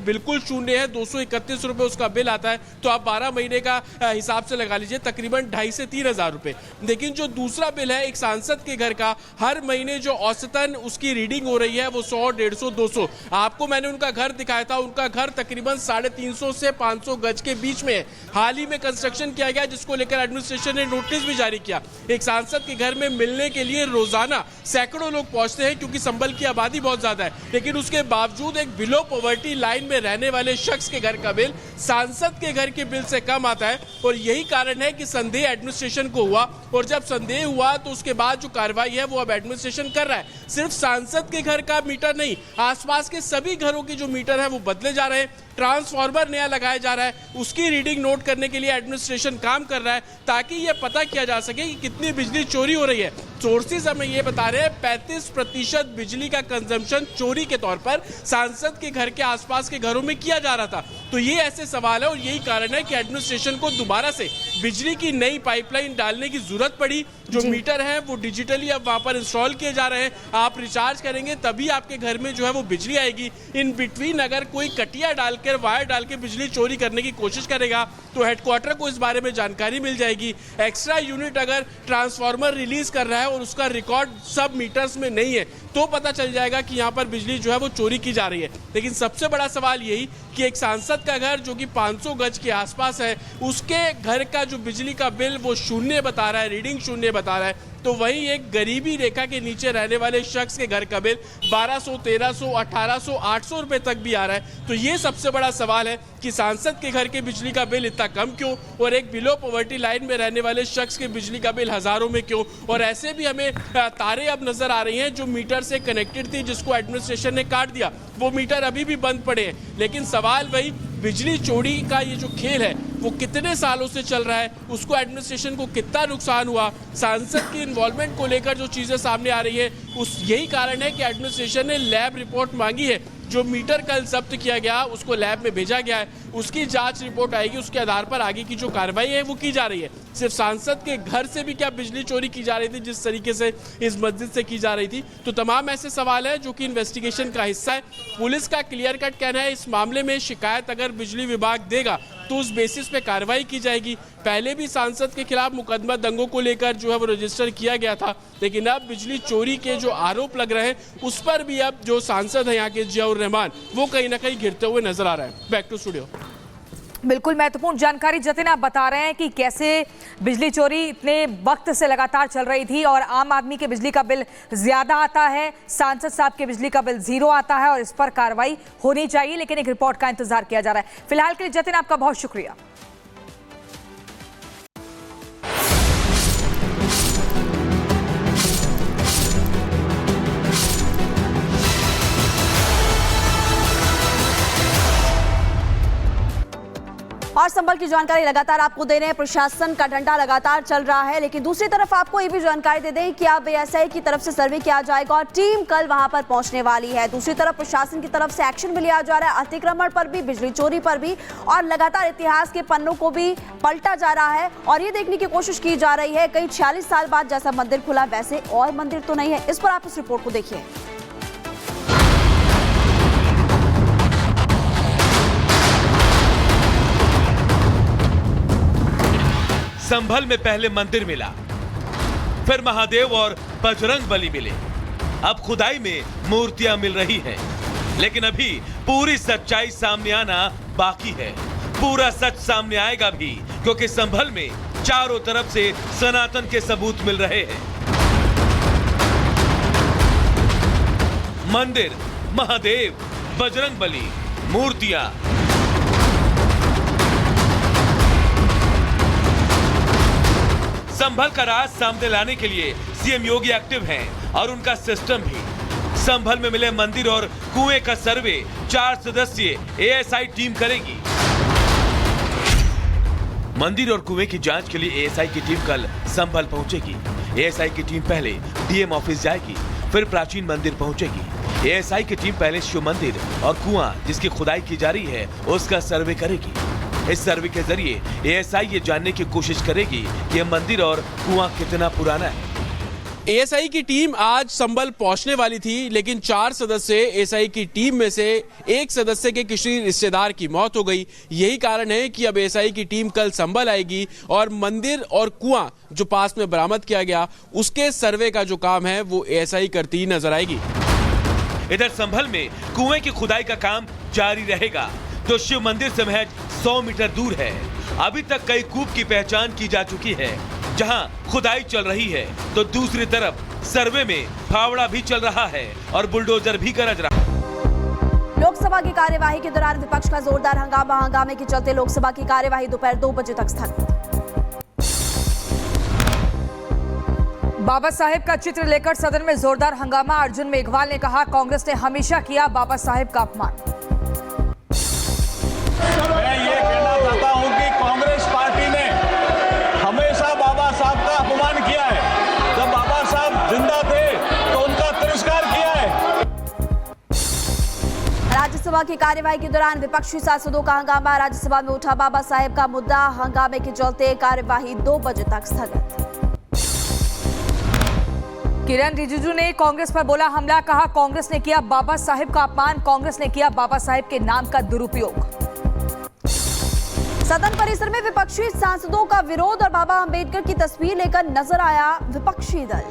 बिल्कुल शून्य है, 231 रुपए उसका बिल आता है, तो आप 12 महीने का हिसाब से लगा लीजिए तकरीबन 2,500 से 3,000 रुपए। लेकिन जो दूसरा बिल है एक सांसद के घर का, हर महीने जो औसतन उसकी रीडिंग हो रही है वो 100, 150, 200। आपको मैंने उनका घर दिखाया था, उनका घर तकरीबन 350 से 500 गज के बीच में है। हाल ही में कंस्ट्रक्शन किया गया जिसको लेकर एडमिनिस्ट्रेशन ने नोटिस भी जारी किया। एक सांसद के घर में मिलने के लिए रोजाना सैकड़ों लोग पहुंचते हैं क्योंकि संभल की आबादी बहुत ज्यादा है, लेकिन उसके बावजूद एक बिलो पॉवर्टी लाइन में रहने वाले शख्स के घर का बिल सांसद के घर के बिल से कम आता है। और यही कारण है कि संदेह एडमिनिस्ट्रेशन को हुआ, और जब संदेह हुआ तो उसके बाद जो कार्रवाई है वो अब एडमिनिस्ट्रेशन कर रहा है। सिर्फ सांसद के घर का मीटर नहीं, आसपास के सभी घरों के जो मीटर है वो बदले जा रहे हैं, ट्रांसफार्मर नया लगाया जा रहा है, उसकी रीडिंग नोट करने के लिए एडमिनिस्ट्रेशन काम कर रहा है ताकि ये पता किया जा सके कि कितनी बिजली चोरी हो रही है। सोर्सेज हमें ये बता रहे हैं 35% बिजली का कंजम्पशन चोरी के तौर पर सांसद के घर के आसपास के घरों में किया जा रहा था। तो ये ऐसे सवाल है और यही कारण है कि एडमिनिस्ट्रेशन को दोबारा से बिजली की नई पाइपलाइन डालने की जरूरत पड़ी। जो मीटर है वो डिजिटली अब वहां पर इंस्टॉल किए जा रहे हैं, आप रिचार्ज करेंगे तभी आपके घर में जो है वो बिजली आएगी। इन बिटवीन अगर कोई कटिया डालकर वायर डाल के बिजली चोरी करने की कोशिश करेगा तो हेडक्वार्टर को इस बारे में जानकारी मिल जाएगी। एक्स्ट्रा यूनिट अगर ट्रांसफार्मर रिलीज कर रहा है और उसका रिकॉर्ड सब मीटर्स में नहीं है तो पता चल जाएगा कि यहाँ पर बिजली जो है वो चोरी की जा रही है। लेकिन सबसे बड़ा सवाल यही कि एक सांसद का घर जो कि 500 गज के आसपास है, उसके घर का जो बिजली का बिल वो शून्य बता रहा है, रीडिंग शून्य बता रहा है, तो वहीं एक गरीबी रेखा के नीचे रहने वाले शख्स के घर का बिल 1200, 1300, 1800, 800 रुपए तक भी आ रहा है। तो ये सबसे बड़ा सवाल है कि सांसद के घर के बिजली का बिल इतना कम क्यों, और एक बिलो पॉवर्टी लाइन में रहने वाले शख्स के बिजली का बिल हजारों में क्यों। और ऐसे भी हमें तारे अब नजर आ रही हैं जो मीटर से कनेक्टेड थी, जिसको एडमिनिस्ट्रेशन ने काट दिया, वो मीटर अभी भी बंद पड़े हैं। लेकिन सवाल वही, बिजली चोरी का ये जो खेल है वो कितने सालों से चल रहा है, उसको एडमिनिस्ट्रेशन को कितना नुकसान हुआ, सांसद की इन्वॉल्वमेंट को लेकर जो चीजें सामने आ रही है यही कारण है कि एडमिनिस्ट्रेशन ने लैब रिपोर्ट मांगी है। जो मीटर कल जब्त किया गया उसको लैब में भेजा गया है, उसकी जांच रिपोर्ट आएगी, उसके आधार पर आगे की जो कार्रवाई है वो की जा रही है। सिर्फ सांसद के घर से भी क्या बिजली चोरी की जा रही थी जिस तरीके से इस मस्जिद से की जा रही थी, तो तमाम ऐसे सवाल है जो कि इन्वेस्टिगेशन का हिस्सा है। पुलिस का क्लियर कट कहना है इस मामले में शिकायत अगर बिजली विभाग देगा तो उस बेसिस पे कार्रवाई की जाएगी। पहले भी सांसद के खिलाफ मुकदमा दंगों को लेकर जो है वो रजिस्टर किया गया था, लेकिन अब बिजली चोरी के जो आरोप लग रहे हैं उस पर भी अब जो सांसद है यहाँ के जियाउर रहमान वो कहीं ना कहीं गिरते हुए नजर आ रहा है। Back to studio. बिल्कुल महत्वपूर्ण जानकारी जतिन आप बता रहे हैं कि कैसे बिजली चोरी इतने वक्त से लगातार चल रही थी और आम आदमी के बिजली का बिल ज्यादा आता है, सांसद साहब के बिजली का बिल 0 आता है और इस पर कार्रवाई होनी चाहिए, लेकिन एक रिपोर्ट का इंतजार किया जा रहा है। फिलहाल के लिए जतिन आपका बहुत शुक्रिया। और संभल की जानकारी लगातार आपको दे रहे हैं, प्रशासन का डंडा लगातार चल रहा है, लेकिन दूसरी तरफ आपको ये भी जानकारी दे दें कि अब एएसआई की तरफ से सर्वे किया जाएगा और टीम कल वहां पर पहुंचने वाली है। दूसरी तरफ प्रशासन की तरफ से एक्शन भी लिया जा रहा है, अतिक्रमण पर भी, बिजली चोरी पर भी, और लगातार इतिहास के पन्नों को भी पलटा जा रहा है और ये देखने की कोशिश की जा रही है कहीं 46 साल बाद जैसा मंदिर खुला वैसे और मंदिर तो नहीं है। इस पर आप इस रिपोर्ट को देखिए। संभल में पहले मंदिर मिला, फिर महादेव और बजरंग बली मिले, अब खुदाई में मूर्तियां मिल रही हैं, लेकिन अभी पूरी सच्चाई सामने आना बाकी है। पूरा सच सामने आएगा भी, क्योंकि संभल में चारों तरफ से सनातन के सबूत मिल रहे हैं। मंदिर, महादेव, बजरंग बली, मूर्तियां। संभल का राज सामने लाने के लिए सीएम योगी एक्टिव हैं और उनका सिस्टम भी। संभल में मिले मंदिर और कुएं का सर्वे 4 सदस्यीय एएसआई टीम करेगी। मंदिर और कुएं की जांच के लिए एएसआई की टीम कल संभल पहुंचेगी। एएसआई की टीम पहले डीएम ऑफिस जाएगी, फिर प्राचीन मंदिर पहुंचेगी। एएसआई की टीम पहले शिव मंदिर और कुआं जिसकी खुदाई की जा रही है उसका सर्वे करेगी। इस सर्वे के जरिए एएसआई ये जानने की कोशिश करेगी कि यह मंदिर और कुआं कितना पुराना है। एएसआई की टीम आज संभल पहुंचने वाली थी, लेकिन 4 सदस्य एएसआई की टीम में से एक सदस्य के किसी रिश्तेदार की मौत हो गई। यही कारण है कि अब एएसआई की टीम कल संभल आएगी और मंदिर और कुआं जो पास में बरामद किया गया उसके सर्वे का जो काम है वो एएसआई करती नजर आएगी। इधर संभल में कुएं की खुदाई का काम जारी रहेगा, जो शिव मंदिर से महज 100 मीटर दूर है। अभी तक कई कूप की पहचान की जा चुकी है, जहां खुदाई चल रही है तो दूसरी तरफ सर्वे में फावड़ा भी चल रहा है और बुलडोजर भी गरज रहा है। लोकसभा की कार्यवाही के दौरान विपक्ष का जोरदार हंगामे के चलते लोकसभा की कार्यवाही दोपहर 2 बजे तक स्थगित। बाबा साहेब का चित्र लेकर सदन में जोरदार हंगामा। अर्जुन मेघवाल ने कहा, कांग्रेस ने हमेशा किया बाबा साहेब का अपमान। मैं ये कहना चाहता हूं कि कांग्रेस पार्टी ने हमेशा बाबा साहब का अपमान किया है। जब बाबा साहब जिंदा थे तो उनका तिरस्कार किया है। राज्यसभा की कार्यवाही के दौरान विपक्षी सांसदों का हंगामा। राज्यसभा में उठा बाबा साहेब का मुद्दा। हंगामे के चलते कार्यवाही 2 बजे तक स्थगित। किरण रिजिजू ने कांग्रेस पर बोला हमला। कहा, कांग्रेस ने किया बाबा साहेब का अपमान, कांग्रेस ने किया बाबा साहेब के नाम का दुरुपयोग। सदन परिसर में विपक्षी सांसदों का विरोध और बाबा अंबेडकर की तस्वीर लेकर नजर आया विपक्षी दल।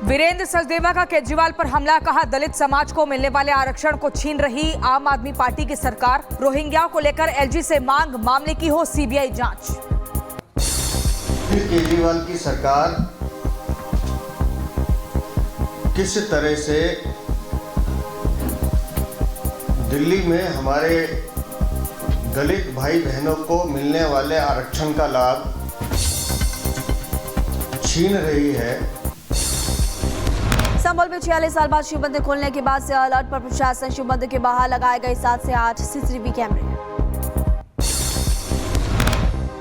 वीरेंद्र सचदेवा का केजरीवाल पर हमला। कहा, दलित समाज को मिलने वाले आरक्षण को छीन रही आम आदमी पार्टी की सरकार। रोहिंग्या को लेकर एलजी से मांग, मामले की हो सीबीआई जांच। केजरीवाल की सरकार किस तरह से दिल्ली में हमारे दलित भाई बहनों को मिलने वाले आरक्षण का लाभ छीन रही है। संभल में 46 साल बाद शिव मंदिर खोलने के बाद से अलर्ट पर प्रशासन। शिव मंदिर के बाहर लगाए गए 7 से 8 सीसीटीवी कैमरे।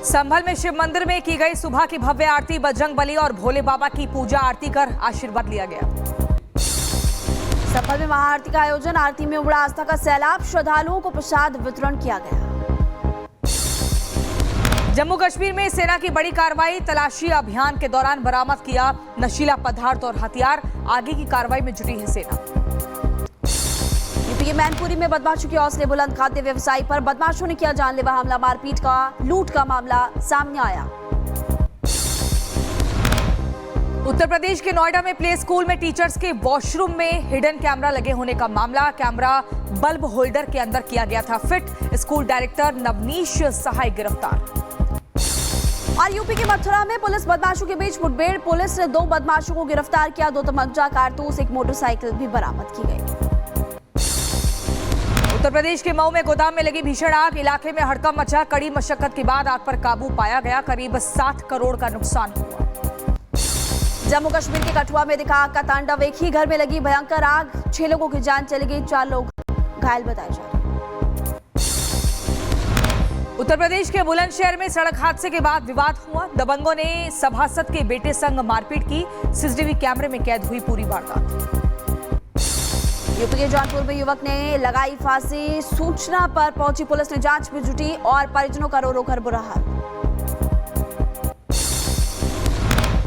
संभल में शिव मंदिर में की गई सुबह की भव्य आरती। बजरंग बली और भोले बाबा की पूजा आरती कर आशीर्वाद लिया गया। संभल में महाआरती का आयोजन। आरती में उमड़ा आस्था का सैलाब। श्रद्धालुओं को प्रसाद वितरण किया गया। जम्मू कश्मीर में सेना की बड़ी कार्रवाई। तलाशी अभियान के दौरान बरामद किया नशीला पदार्थ और हथियार। आगे की कार्रवाई में जुटी है सेना। यूपी के मैनपुरी में बदमाशों के हौसले बुलंद। खाद्य व्यवसायी पर बदमाशों ने किया जानलेवा हमला। मारपीट का लूट का मामला सामने आया। उत्तर प्रदेश के नोएडा में प्ले स्कूल में टीचर्स के वॉशरूम में हिडन कैमरा लगे होने का मामला। कैमरा बल्ब होल्डर के अंदर किया गया था फिट। स्कूल डायरेक्टर नवनीश सहाय गिरफ्तार। और यूपी के मथुरा में पुलिस बदमाशों के बीच मुठभेड़। पुलिस ने 2 बदमाशों को गिरफ्तार किया। 2 तमंचा, कारतूस, एक मोटरसाइकिल भी बरामद की गई। उत्तर प्रदेश के मऊ में गोदाम में लगी भीषण आग। इलाके में हड़कंप मचा। कड़ी मशक्कत के बाद आग पर काबू पाया गया। करीब 7 करोड़ का नुकसान हुआ। जम्मू कश्मीर के कठुआ में दिखा आग का तांडव। एक ही घर में लगी भयंकर आग। 6 लोगों की जान चली गई। 4 लोग घायल बताए जा रहे। उत्तर प्रदेश के बुलंदशहर में सड़क हादसे के बाद विवाद हुआ। दबंगों ने सभासद के बेटे संग मारपीट की। सीसीटीवी कैमरे में कैद हुई पूरी वारदात। यूपी के जौनपुर में युवक ने लगाई फांसी। सूचना पर पहुंची पुलिस ने जांच में जुटी और परिजनों का रो रो कर बुरा हाल।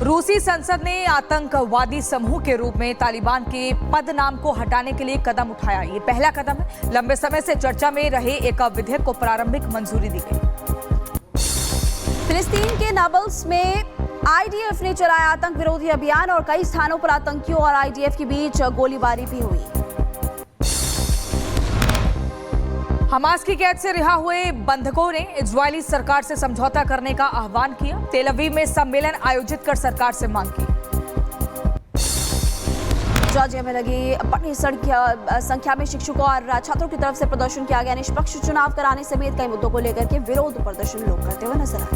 रूसी संसद ने आतंकवादी समूह के रूप में तालिबान के पद नाम को हटाने के लिए कदम उठाया। ये पहला कदम है। लंबे समय से चर्चा में रहे एक विधेयक को प्रारंभिक मंजूरी दी गई। फिलिस्तीन के नाबल्स में आईडीएफ ने चलाया आतंक विरोधी अभियान और कई स्थानों पर आतंकियों और आईडीएफ के बीच गोलीबारी भी हुई। हमास की कैद से रिहा हुए बंधकों ने इजरायली सरकार से समझौता करने का आह्वान किया। तेल अवीव में सम्मेलन आयोजित कर सरकार से मांग की। जॉर्जिया में लगी बड़ी संख्या में शिक्षकों और छात्रों की तरफ से प्रदर्शन किया गया। निष्पक्ष चुनाव कराने समेत कई मुद्दों को लेकर के विरोध प्रदर्शन लोग करते हुए नजर आए।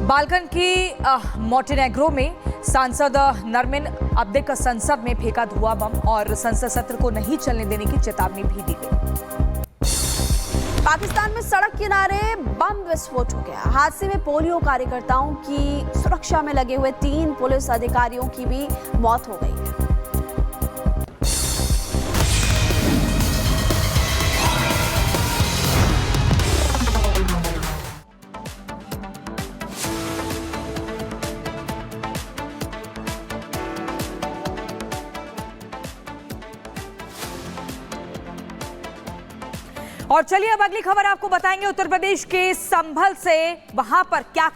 बाल्कन की मोंटेनेग्रो में सांसद नरमिन अब्दिक संसद में फेंका धुआं बम और संसद सत्र को नहीं चलने देने की चेतावनी भी दी गई। पाकिस्तान में सड़क किनारे बम विस्फोट हो गया। हादसे में पोलियो कार्यकर्ताओं की सुरक्षा में लगे हुए 3 पुलिस अधिकारियों की भी मौत हो गई है। और चलिए अब अगली खबर आपको बताएंगे उत्तर प्रदेश के संभल से। वहां पर क्या